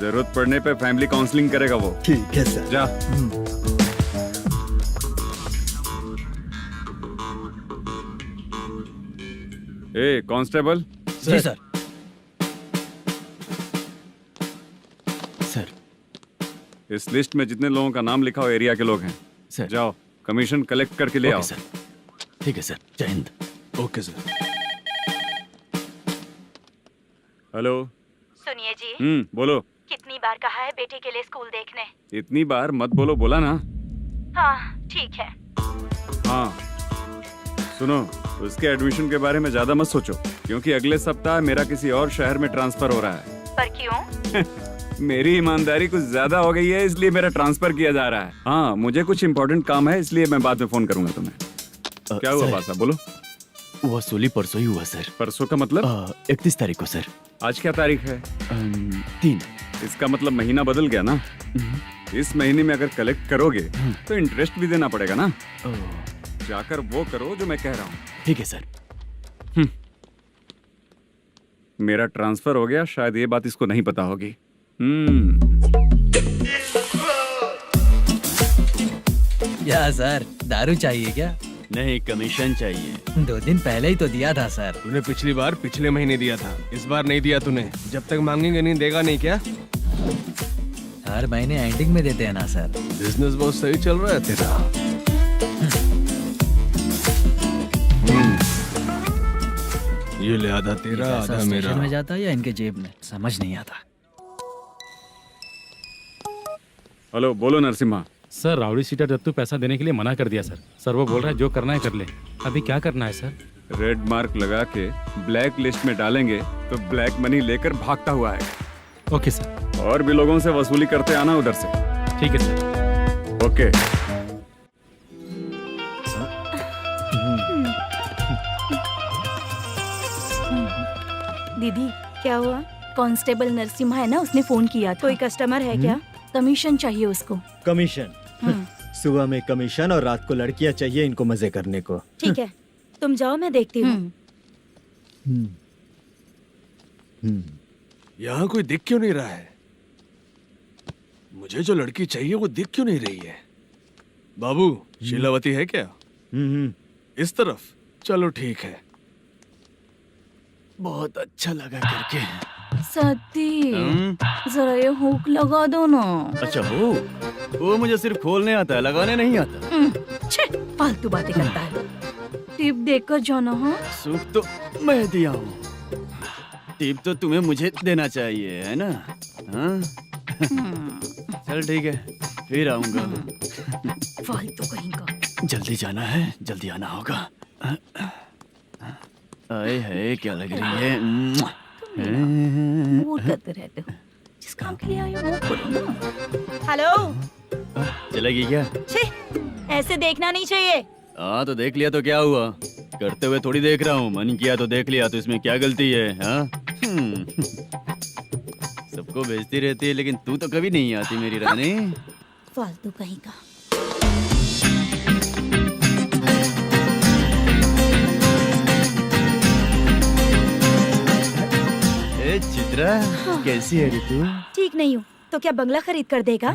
जरूरत पड़ने पे फैमिली काउंसलिंग करेगा वो। ठीक है सर। जा। ए कांस्टेबल। जी सर। सर इस लिस्ट में जितने लोगों का नाम लिखा हो एरिया के लोग हैं। सर। जाओ कमीशन कलेक्ट करके ले आओ। सर ठीक है सर। जय हिंद। Okay sir. हेलो। सुनिए जी, बोलो। कितनी बार कहा है बेटे के लिए स्कूल देखने? इतनी बार मत बोलो, बोला ना। हाँ ठीक है। हाँ सुनो, उसके एडमिशन के बारे में ज्यादा मत सोचो, क्योंकि अगले सप्ताह मेरा किसी और शहर में ट्रांसफर हो रहा है। पर क्यों? मेरी ईमानदारी कुछ ज्यादा हो गई है, इसलिए मेरा ट्रांसफर किया जा रहा है। हाँ मुझे कुछ इम्पोर्टेंट काम है, इसलिए मैं बाद में फोन करूंगा तुम्हें। क्या हुआ पासा, बोलो। वसूली परसों ही हुआ सर। परसों का मतलब? 31 तारीख को सर। आज क्या तारीख है? 3। इसका मतलब महीना बदल गया ना। इस महीने में अगर कलेक्ट करोगे तो इंटरेस्ट भी देना पड़ेगा ना। जाकर वो करो जो मैं कह रहा हूँ। ठीक है सर। मेरा ट्रांसफर हो गया, शायद ये बात इसको नहीं पता होगी। क्या सर, दारू चाहिए क्या? नहीं, कमीशन चाहिए। 2 दिन पहले ही तो दिया था सर। तूने पिछली बार पिछले महीने दिया था, इस बार नहीं दिया तूने। जब तक मांगेंगे नहीं देगा नहीं क्या? हर महीने एंडिंग में देते हैं ना सर। बिजनेस बहुत सही चल रहा है तेरा। ये ले आधा तेरा, पैसा आधा मेरा। स्टेशन में जाता है या इनके जेब में, समझ नहीं आता। हेलो, बोलो Narasimha. Sir rowdy seater Dattu पैसा देने के लिए मना कर दिया सर। सर वो बोल रहा है जो करना है कर ले। अभी क्या करना है सर? रेड मार्क लगा के ब्लैक लिस्ट में डालेंगे तो ब्लैक मनी लेकर भागता हुआ है। Okay sir. और भी लोगों से वसूली करते आना उधर से। ठीक है सर। ओके। दीदी क्या हुआ? कांस्टेबल नरसिम्हा है ना, उसने फोन किया। कोई कस्टमर है क्या? कमीशन चाहिए उसको। कमीशन? सुबह में कमीशन और रात को लड़कियां चाहिए इनको मजे करने को। ठीक है, तुम जाओ, मैं देखती हूँ। यहाँ कोई दिख क्यों नहीं रहा है? मुझे जो लड़की चाहिए वो दिख क्यों नहीं रही है? बाबू, शीलावती है क्या? इस तरफ? चलो ठीक है। बहुत अच्छा लगा करके। सती, जरा ये हुक लगा दो ना। अच्छा वो मुझे सिर्फ खोलने आता है, लगाने नहीं आता। छे, फालतू बातें करता है। टिप देकर जाना। हाँ सुख तो मैं दिया हूँ, टिप तो तुम्हें मुझे देना चाहिए, है ना? हाँ? चल ठीक है, फिर आऊंगा। फालतू कहीं का। जल्दी जाना है, जल्दी आना होगा। आए है क्या लग रही है? मूड करते रहते हो। जिस काम के लिए आए हो वो करो ना। हेलो, चलेगी क्या? छे, ऐसे देखना नहीं चाहिए। हाँ तो देख लिया तो क्या हुआ? करते हुए थोड़ी देख रहा हूँ, मन किया तो देख लिया, तो इसमें क्या गलती है? हाँ? सबको भेजती रहती है लेकिन तू तो कभी नहीं आती मेरी रानी। फालतू कहीं का। ए चित्रा, कैसी है रे तू? ठीक नहीं हूँ तो क्या बंगला खरीद कर देगा?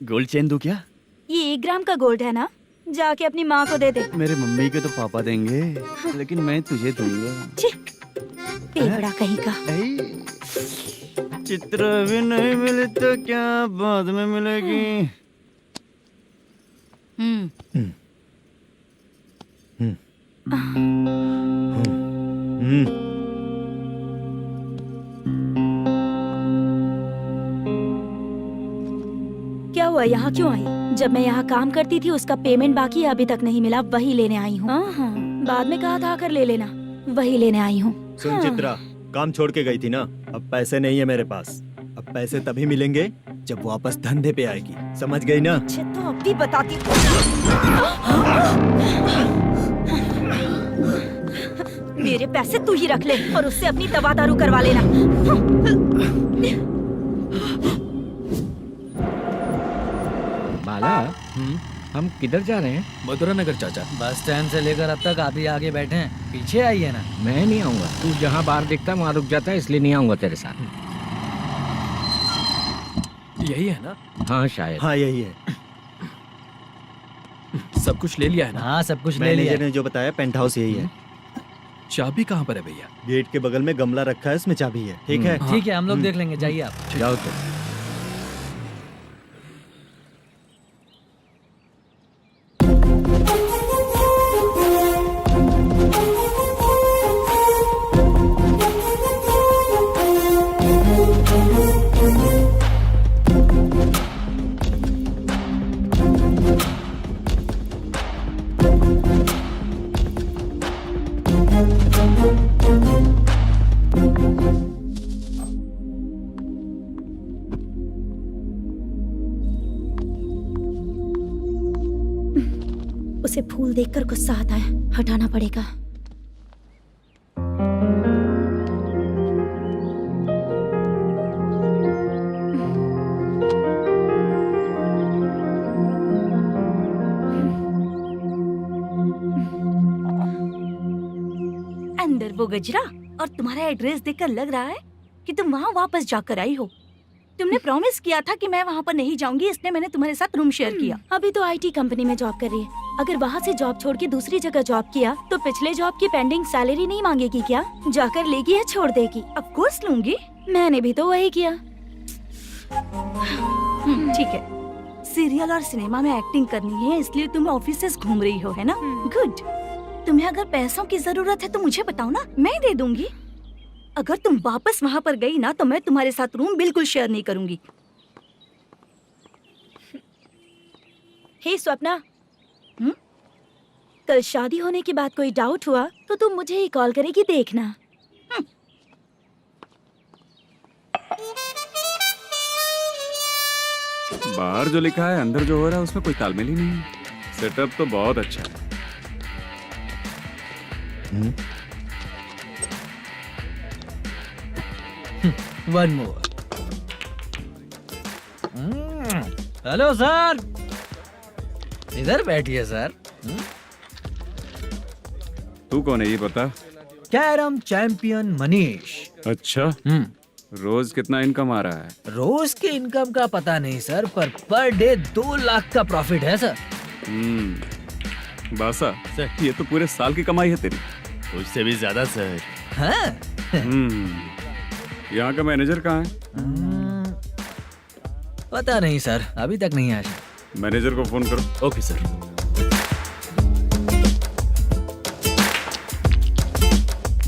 गोल्ड चेन दूं क्या? ये 1 ग्राम का गोल्ड है ना, जाके अपनी माँ को दे दे। मेरे मम्मी के तो पापा देंगे, लेकिन मैं तुझे दूंगा। पेपड़ा कहीं का। चित्रा भी नहीं मिली तो क्या बाद में मिलेगी? क्या हुआ, यहाँ क्यों आई? जब मैं यहाँ काम करती थी उसका पेमेंट बाकी है, अभी तक नहीं मिला, वही लेने आई हूँ। बाद में कहा था आकर ले लेना, वही लेने आई हूँ। सुन चित्रा, काम छोड़ के गई थी ना, अब पैसे नहीं है मेरे पास। अब पैसे तभी मिलेंगे जब वापस धंधे पे आएगी, समझ गई ना? अच्छा तो अब भी बताती। मेरे पैसे तू ही रख ले और उससे अपनी दवा दारू करवा लेना। बाला, हम किधर जा रहे हैं? मथुरा नगर चाचा। बस स्टैंड से लेकर अब तक आप ही आगे बैठे हैं, पीछे आइए ना। मैं नहीं आऊंगा, तू जहाँ बाहर दिखता वहाँ रुक जाता है, इसलिए नहीं आऊंगा तेरे साथ। यही है ना? हाँ शायद। हाँ यही है। सब कुछ ले लिया है ना? हाँ सब कुछ ले लिया मैनेजर ने जो बताया पेंट हाउस यही है। चाबी कहाँ पर है भैया? गेट के बगल में गमला रखा है, इसमें चाबी है। ठीक है। ठीक है हम लोग देख लेंगे, जाइए आप। जाओ तो। उसे फूल देखकर गुस्सा आता है, हटाना पड़ेगा। अंदर वो गजरा और तुम्हारा एड्रेस देखकर लग रहा है कि तुम वहाँ वापस जाकर आई हो। तुमने प्रॉमिस किया था कि मैं वहाँ पर नहीं जाऊंगी, इसलिए मैंने तुम्हारे साथ रूम शेयर किया। अभी तो आईटी कंपनी में जॉब कर रही है। अगर वहाँ से जॉब छोड़ के दूसरी जगह जॉब किया तो पिछले जॉब की पेंडिंग सैलरी नहीं मांगेगी क्या? जाकर लेगी या छोड़ देगी? ऑफ कोर्स लूंगी, मैंने भी तो वही किया। ठीक है, सीरियल और सिनेमा में एक्टिंग करनी है इसलिए तुम ऑफिसेस घूम रही हो, है ना? गुड। तुम्हें अगर पैसों की जरूरत है तो मुझे बताओ ना, मैं दे दूंगी। अगर तुम वापस वहाँ पर गई ना तो मैं तुम्हारे साथ रूम बिल्कुल शेयर नहीं करूंगी। हे स्वप्ना, कल शादी होने की बात कोई डाउट हुआ तो तुम मुझे ही कॉल करेगी, देखना। बाहर जो लिखा है अंदर जो हो रहा है उसमें कोई तालमेल ही नहीं है। सेटअप तो बहुत अच्छा है। One more. हेलो सर, इधर बैठिए सर। तू कौन है ये बता? Carrom champion Manish. अच्छा, रोज कितना इनकम आ रहा है? रोज के इनकम का पता नहीं सर, पर डे 2 लाख का प्रॉफिट है सर। बासा, ये तो पूरे साल की कमाई है तेरी। उससे भी ज्यादा सर। हाँ? यहाँ का मैनेजर कहाँ है? पता नहीं सर, अभी तक नहीं आया। मैनेजर को फोन करो। Okay sir.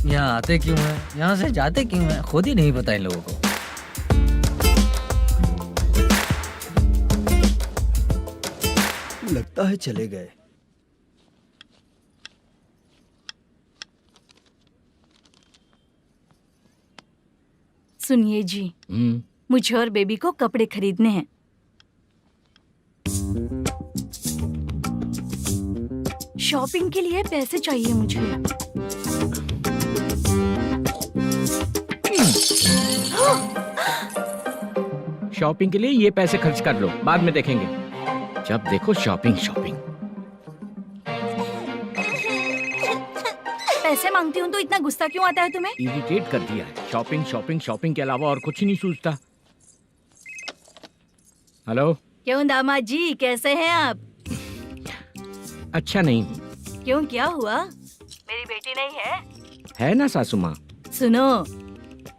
यहाँ आते क्यों हैं, यहाँ से जाते क्यों हैं, खुद ही नहीं पता इन लोगों को। लगता है चले गए। सुनिए जी, मुझे और बेबी को कपड़े खरीदने हैं। शॉपिंग के लिए पैसे चाहिए मुझे। शॉपिंग के लिए ये पैसे खर्च कर लो, बाद में देखेंगे। जब देखो शॉपिंग शॉपिंग। पैसे मांगती हूँ तो इतना गुस्सा क्यों आता है तुम्हें? इरिटेट कर दिया है। शॉपिंग शॉपिंग शॉपिंग के अलावा और कुछ नहीं सूझता। हेलो। क्यों दामाद जी, कैसे हैं आप? अच्छा नहीं। क्यों, क्या हुआ? मेरी बेटी नहीं है? है ना सासू माँ। सुनो,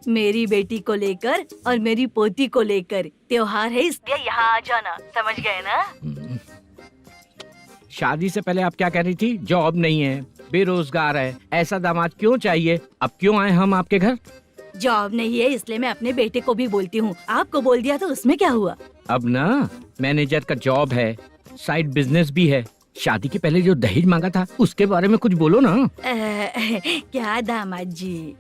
मेरी बेटी को लेकर और मेरी पोती को लेकर त्योहार है, इसलिए यहाँ आ जाना, समझ गए ना? शादी से पहले आप क्या कह रही थी? जॉब नहीं है, बेरोजगार है, ऐसा दामाद क्यों चाहिए? अब क्यों आए हम आपके घर? जॉब नहीं है इसलिए मैं अपने बेटे को भी बोलती हूँ। आपको बोल दिया तो उसमें क्या हुआ? अब ना मैनेजर का जॉब है, साइड बिजनेस भी है। शादी के पहले जो दहेज मांगा था उसके बारे में कुछ बोलो ना। क्या दामाद जी,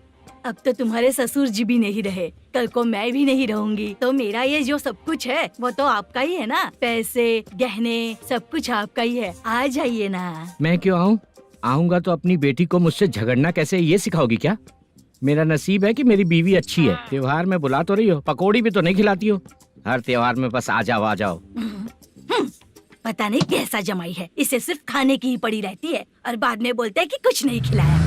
अब तो तुम्हारे ससुर जी भी नहीं रहे, कल को मैं भी नहीं रहूंगी, तो मेरा ये जो सब कुछ है वो तो आपका ही है ना। पैसे, गहने, सब कुछ आपका ही है। आ जाइए ना। मैं क्यों आऊँ? आऊंगा तो अपनी बेटी को मुझसे झगड़ना कैसे ये सिखाओगी क्या? मेरा नसीब है कि मेरी बीवी अच्छी है। त्योहार में बुला तो रही हो, पकौड़ी भी तो नहीं खिलाती हो। हर त्योहार में बस आ जाओ आ जाओ। पता नहीं कैसा जमाई है, इसे सिर्फ खाने की ही पड़ी रहती है और बाद में बोलते हैं कि कुछ नहीं खिलाया।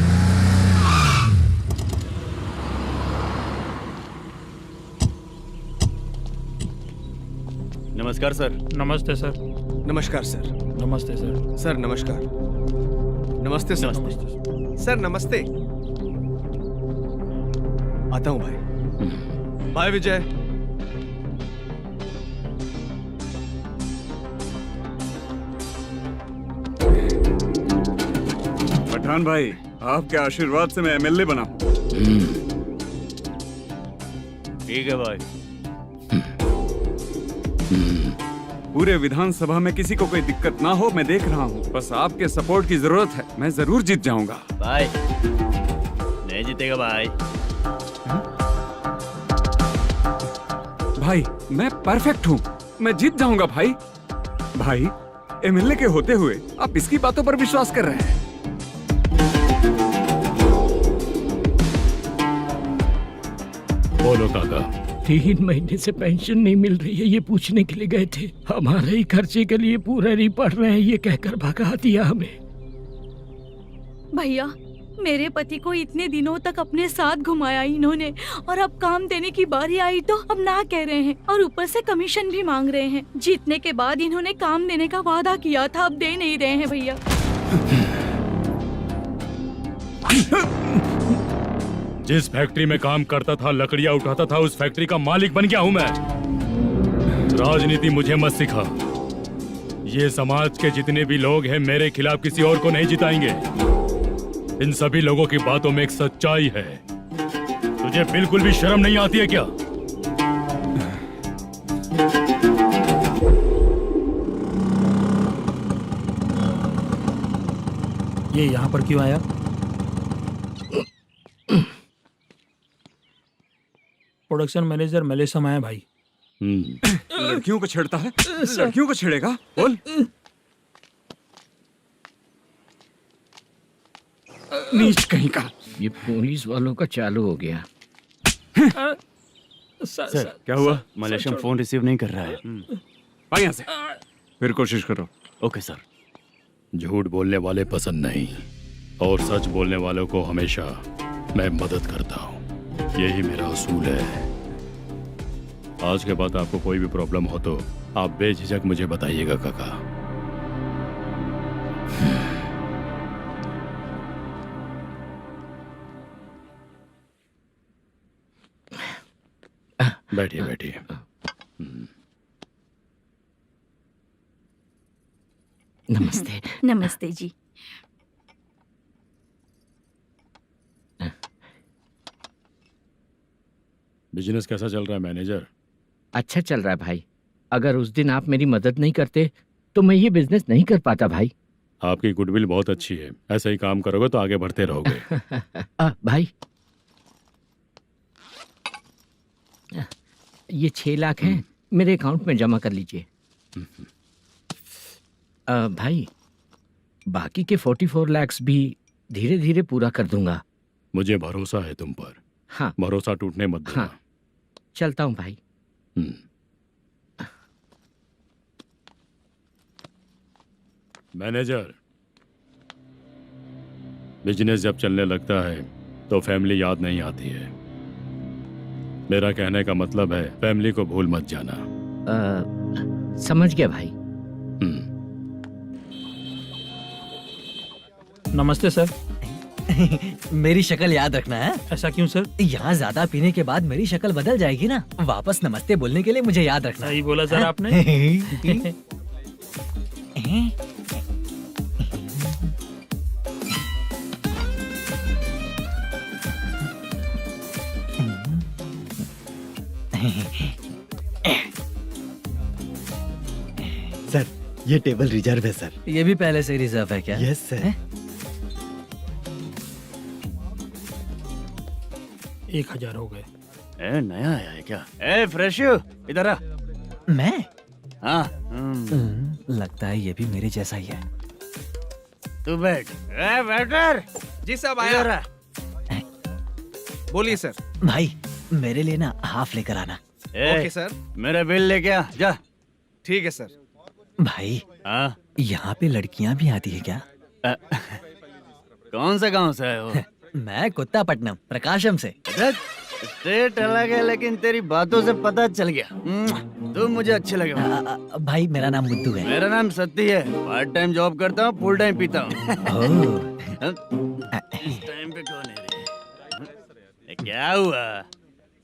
नमस्कार सर। नमस्ते सर। नमस्कार सर। नमस्ते सर। सर नमस्कार। नमस्ते सर। सर नमस्ते। आता हूँ भाई। बाय विजय। पठान भाई, आपके आशीर्वाद से मैं एमएलए बना हूँ। ठीक है भाई। पूरे विधानसभा में किसी को कोई दिक्कत ना हो, मैं देख रहा हूँ। बस आपके सपोर्ट की जरूरत है, मैं जरूर जीत जाऊंगा। भाई नहीं जीतेगा भाई। भाई मैं परफेक्ट हूँ, मैं जीत जाऊंगा भाई। भाई एमएलए के होते हुए आप इसकी बातों पर विश्वास कर रहे हैं। बोलो काका। 3 महीने से पेंशन नहीं मिल रही है, ये पूछने के लिए गए थे। हमारे ही खर्चे के लिए पूरा नहीं पड़ रहे हैं, ये कहकर भगा दिया हमें। भैया, मेरे पति को इतने दिनों तक अपने साथ घुमाया इन्होंने, और अब काम देने की बारी आई तो अब ना कह रहे हैं, और ऊपर से कमीशन भी मांग रहे हैं। जीतने के बाद इन्होंने काम देने का वादा किया था, अब दे नहीं रहे हैं भैया। जिस फैक्ट्री में काम करता था, लकड़ियां उठाता था, उस फैक्ट्री का मालिक बन गया हूं मैं। राजनीति मुझे मत सिखा। ये समाज के जितने भी लोग हैं मेरे खिलाफ किसी और को नहीं जिताएंगे। इन सभी लोगों की बातों में एक सच्चाई है। तुझे बिल्कुल भी शर्म नहीं आती है क्या? ये यहाँ पर क्यों आया? प्रोडक्शन मैनेजर मलेशम आया भाई। लड़कियों को छेड़ता है, लड़कियों को छेड़ेगा? बोल। नीच कहीं का। ये पुलिस वालों का चालू हो गया। सर क्या हुआ? मलेशियन फोन रिसीव नहीं कर रहा है। भाई यहाँ से फिर कोशिश करो। Okay sir. झूठ बोलने वाले पसंद नहीं, और सच बोलने वालों को हमेशा मैं मदद करता हूँ। यही मेरा असूल है। आज के बाद आपको कोई भी प्रॉब्लम हो तो आप बेझिझक मुझे बताइएगा काका। बैठिए बैठिए। नमस्ते। नमस्ते जी। बिजनेस कैसा चल रहा है मैनेजर? अच्छा चल रहा है भाई। अगर उस दिन आप मेरी मदद नहीं करते तो मैं ये बिजनेस नहीं कर पाता भाई। आपकी गुडविल बहुत अच्छी है, ऐसा ही काम करोगे तो आगे बढ़ते रहोगे। भाई ये 6 लाख हैं, मेरे अकाउंट में जमा कर लीजिए। भाई बाकी के 44 लाख भी धीरे धीरे पूरा कर दूंगा। मुझे भरोसा है तुम पर। हाँ भरोसा टूटने मत देना। हाँ चलता हूँ भाई। मैनेजर, बिजनेस जब चलने लगता है तो फैमिली याद नहीं आती है। मेरा कहने का मतलब है फैमिली को भूल मत जाना। समझ गया भाई। नमस्ते सर। मेरी शक्ल याद रखना है। ऐसा क्यों सर? यहाँ ज्यादा पीने के बाद मेरी शक्ल बदल जाएगी ना। वापस नमस्ते बोलने के लिए मुझे याद रखना। सही बोला सर आपने। सर ये टेबल रिजर्व है सर। ये भी पहले से रिजर्व है क्या? Yes sir. 1000 हो गए। ए नया आया है क्या? ए फ्रेश इधर आ। मैं? हाँ। लगता है ये भी मेरे जैसा ही है। तू बैठ। ए वेटर। जी साहब आया। बोलिए सर। भाई मेरे लिए ना हाफ लेकर आना। Okay sir. मेरा बिल लेके आ जा। ठीक है सर। भाई हाँ यहाँ पे लड़कियाँ भी आती है क्या? कौन से गांव से आए हो? मैं कुत्तापट्टनम प्रकाशम से। स्टेट अलग है लेकिन तेरी बातों से पता चल गया तुम मुझे अच्छे लगे हो। भाई मेरा नाम मुद्दू है। मेरा नाम सत्ती है, पार्ट टाइम जॉब करता हूँ, फुल टाइम पीता हूँ। इस टाइम पे कौन है रे? ये क्या हुआ?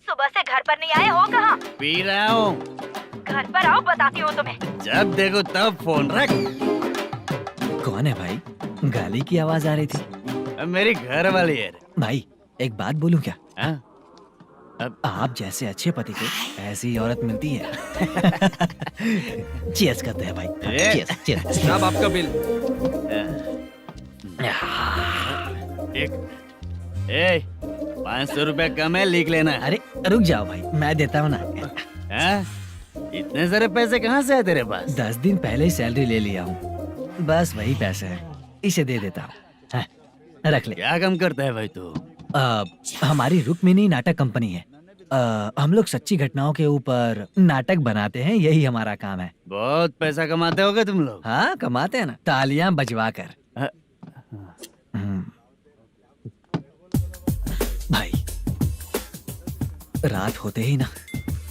सुबह से घर पर नहीं आए हो कहाँ? पी रहा हूँ। घर पर आओ, बताती हूँ तुम्हें। जब देखो तब फोन रख। कौन है भाई? गाली की आवाज आ रही थी। अब मेरी घर वाली है। भाई एक बात बोलूं क्या? हाँ? अब आप जैसे अच्छे पति को ऐसी ही औरत मिलती है। चीयर्स करते हैं भाई। Cheers cheers. साहब आपका बिल। एक 500 रुपया कम है, लिख लेना। अरे रुक जाओ भाई, मैं देता हूँ ना। हाँ? इतने सारे पैसे कहाँ से आए तेरे पास? 10 दिन पहले ही सैलरी ले लिया हूँ, बस वही पैसे हैं, इसे दे देता हूँ। हाँ, रख ले। क्या काम करता है भाई तू? हमारी रुक्मिणी नाटक कंपनी है। हम लोग सच्ची घटनाओं के ऊपर नाटक बनाते हैं, यही हमारा काम है। बहुत पैसा कमाते होगे तुम लोग। हाँ कमाते हैं ना, तालियां बजवा कर। हाँ। भाई रात होते ही ना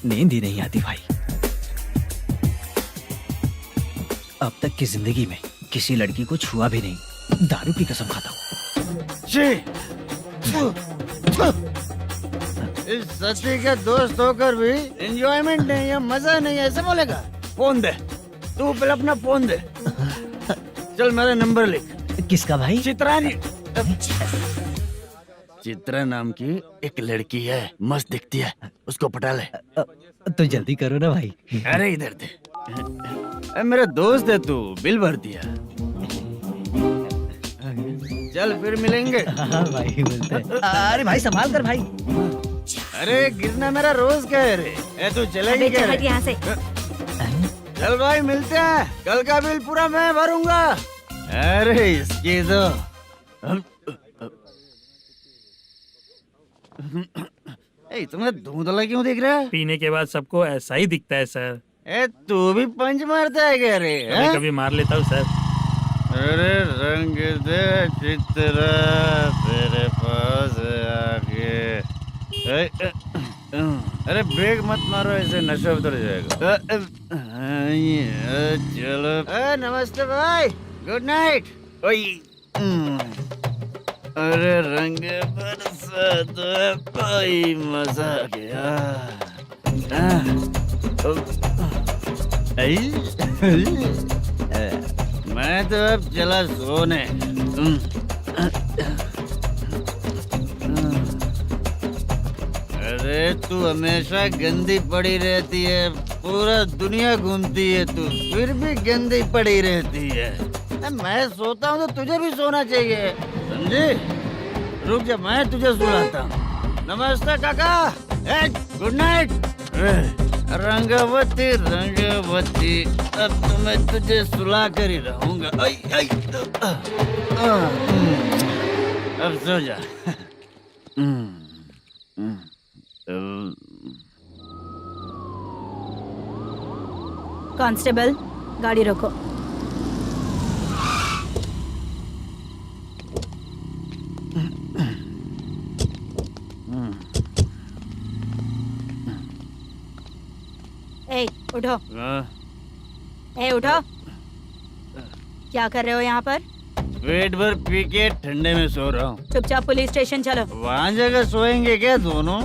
नींद ही नहीं आती भाई। अब तक की जिंदगी में किसी लड़की को छुआ भी नहीं, दारू की कसम खाता हूँ। इस सच्ची का दोस्त होकर भी एंजॉयमेंट नहीं है, मजा नहीं है, ऐसे बोलेगा? फोन दे, तू पहले अपना फोन दे। चल मेरा नंबर लिख। किसका भाई? चित्रानी। चित्रा नाम की एक लड़की है, मस्त दिखती है, उसको पटा ले। तो जल्दी करो ना भाई। अरे इधर दे। अरे मेरा दोस्त है तू, बिल भर दिया। चल फिर मिलेंगे। हाँ भाई मिलते हैं। अरे भाई संभाल कर भाई। अरे गिरना मेरा रोज का है रे। ए तू चलेगी क्या रे? यहाँ से। चल भाई मिलते हैं, कल का बिल पूरा मैं भरूंगा। अरे इसकी तो तुम्हें धुंधला क्यों दिख रहा है? पीने के बाद सबको ऐसा ही दिखता है सर। ए तू भी पंच मारता है क्या रे? कभी कभी मार लेता हूँ सर। अरे रंग दे चित्रा तेरे पास आके। अरे ब्रेक मत मारो, ऐसे नशा उतर जाएगा। चलो। नमस्ते भाई, गुड नाइट। अरे रंग बरसात भाई, मजा आ गया। मैं तो अब चला सोने। अरे तू हमेशा गंदी पड़ी रहती है, पूरा दुनिया घूमती है तू, फिर भी गंदी पड़ी रहती है। मैं सोता हूँ तो तुझे भी सोना चाहिए, समझे? रुक जा, मैं तुझे सुलाता हूँ। नमस्ते काका, गुड नाइट। रंगवती रंगवती, अब तो मैं तुझे सुला कर ही रहूंगा। अब सो जा। कांस्टेबल, गाड़ी रोको। ए, उठो। ए, उठो। क्या कर रहे हो यहाँ पर? पेट भर पी के ठंडे में सो रहा हूँ। चुपचाप पुलिस स्टेशन चलो। वहाँ जगह सोएंगे क्या दोनों?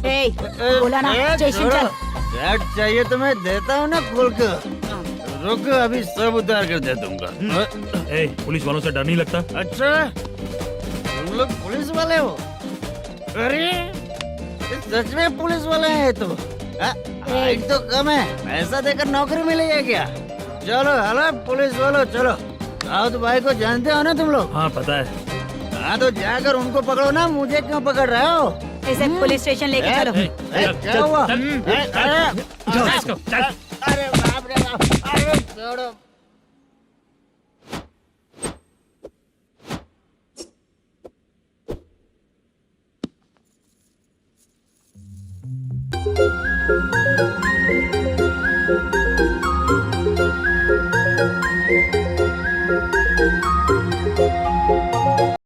ए, बोला ना स्टेशन चल। शर्ट चाहिए तो मैं देता हूँ ना खोल कर। रुक, अभी सब उतार कर दे दूंगा। ए, पुलिस वालों से डर नहीं लगता? अच्छा, तुम लोग पुलिस वाले हो? अरे सच में पुलिस वाले हैं तो? हाइट तो कम है, पैसा देकर नौकरी मिलेगी क्या? चलो हेलो पुलिस वालों, चलो। राउत भाई को जानते हो ना तुम लोग? हाँ पता है। हाँ तो जाकर उनको पकड़ो ना, मुझे क्यों पकड़ रहे हो? इसे पुलिस स्टेशन लेके चलो। क्या हुआ? चल। अरे बाप रे बाप, अरे छोड़ो।